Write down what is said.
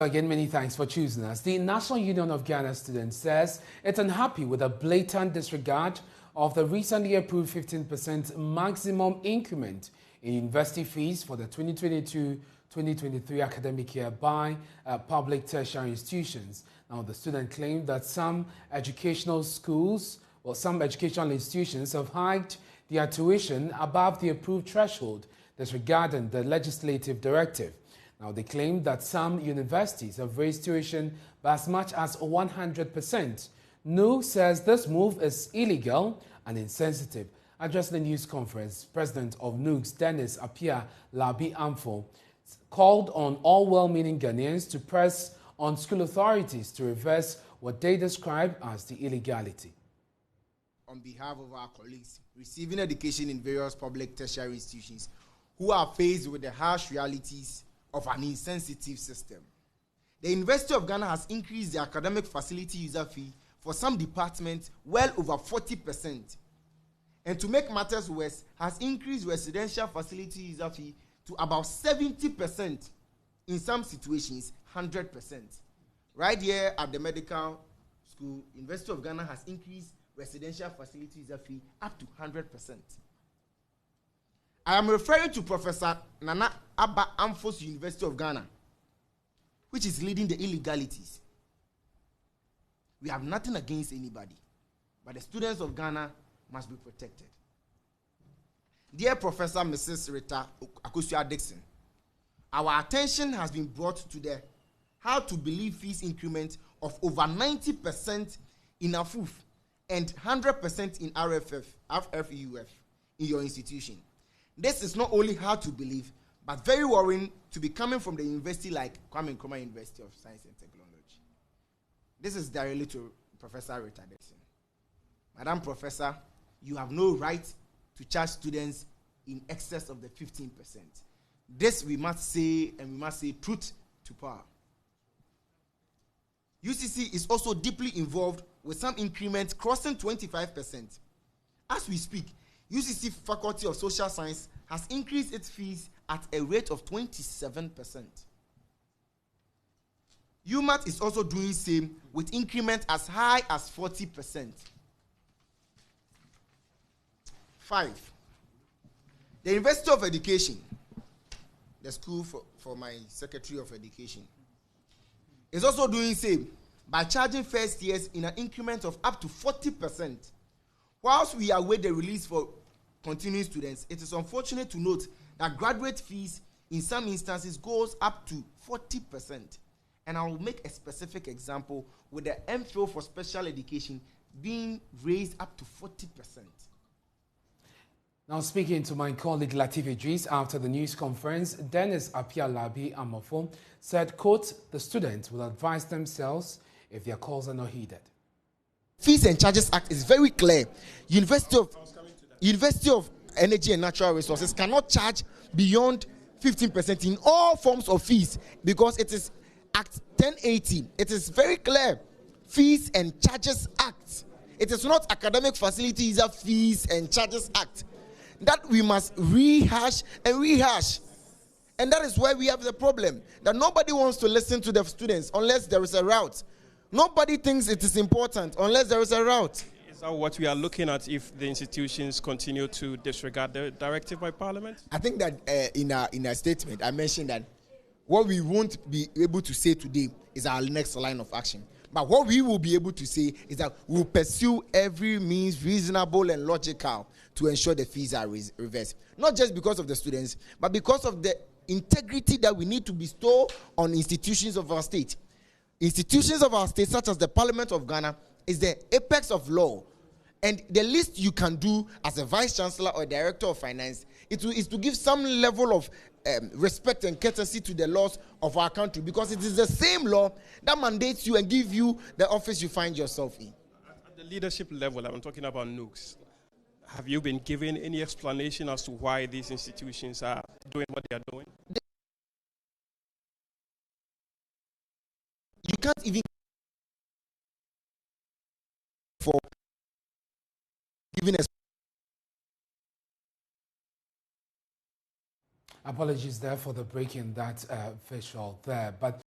Again, many thanks for choosing us. The National Union of Ghana Students says it's unhappy with the blatant disregard of the recently approved 15% maximum increment in university fees for the 2022-2023 academic year by public tertiary institutions. Now, the student claimed that some educational institutions have hiked their tuition above the approved threshold, disregarding the legislative directive. Now, they claim that some universities have raised tuition by as much as 100%. NUGS says this move is illegal and insensitive. Addressing the news conference, President of NUGS, Dennis Apia Labi Amfo, called on all well-meaning Ghanaians to press on school authorities to reverse what they describe as the illegality. On behalf of our colleagues receiving education in various public tertiary institutions who are faced with the harsh realities of an insensitive system, the University of Ghana has increased the academic facility user fee for some departments well over 40%. And to make matters worse, has increased residential facility user fee to about 70%, in some situations 100%. Right here at the medical school, University of Ghana has increased residential facility user fee up to 100%. I am referring to Professor Nana Abba Amfo's University of Ghana, which is leading the illegalities. We have nothing against anybody, but the students of Ghana must be protected. Dear Professor Mrs. Rita Akosua-Dixon, our attention has been brought to the how to believe fees increment of over 90% in AFUF and 100% in RFEUF in your institution. This is not only hard to believe, but very worrying to be coming from the university like Kwame Nkrumah University of Science and Technology. This is directly to Professor Rita Dixon. Madam Professor, you have no right to charge students in excess of the 15%. This we must say, and we must say truth to power. UCC is also deeply involved with some increments crossing 25%. As we speak, UCC Faculty of Social Science has increased its fees at a rate of 27%. UMAT is also doing same with increment as high as 40%. 5. The University of Education, the school for my Secretary of Education, is also doing same by charging first years in an increment of up to 40%. Whilst we await the release for continuing students, it is unfortunate to note that graduate fees in some instances goes up to 40%. And I will make a specific example with the MPhil for special education being raised up to 40%. Now, speaking to my colleague Latif Idris after the news conference, Dennis Apia Labi Amfo said, quote, the students will advise themselves if their calls are not heeded. Fees and Charges Act is very clear. University of Energy and Natural Resources cannot charge beyond 15% in all forms of fees because it is Act 1080. It is very clear. Fees and Charges Act. It is not Academic Facility User Fees and Charges Act. That we must rehash and rehash. And that is why we have the problem. That nobody wants to listen to the students unless there is a route. Nobody thinks it is important unless there is a route. Is that what we are looking at if the institutions continue to disregard the directive by Parliament? I think that in our statement, I mentioned that what we won't be able to say today is our next line of action. But what we will be able to say is that we will pursue every means reasonable and logical to ensure the fees are reversed. Not just because of the students, but because of the integrity that we need to bestow on institutions of our state. Institutions of our state, such as the Parliament of Ghana, is the apex of law. And the least you can do as a Vice Chancellor or Director of Finance is to give some level of respect and courtesy to the laws of our country, because it is the same law that mandates you and give you the office you find yourself in. At the leadership level, I'm talking about NUGS. Have you been given any explanation as to why these institutions are doing what they are doing? You can't even for giving us. Apologies there for the break in that visual there, but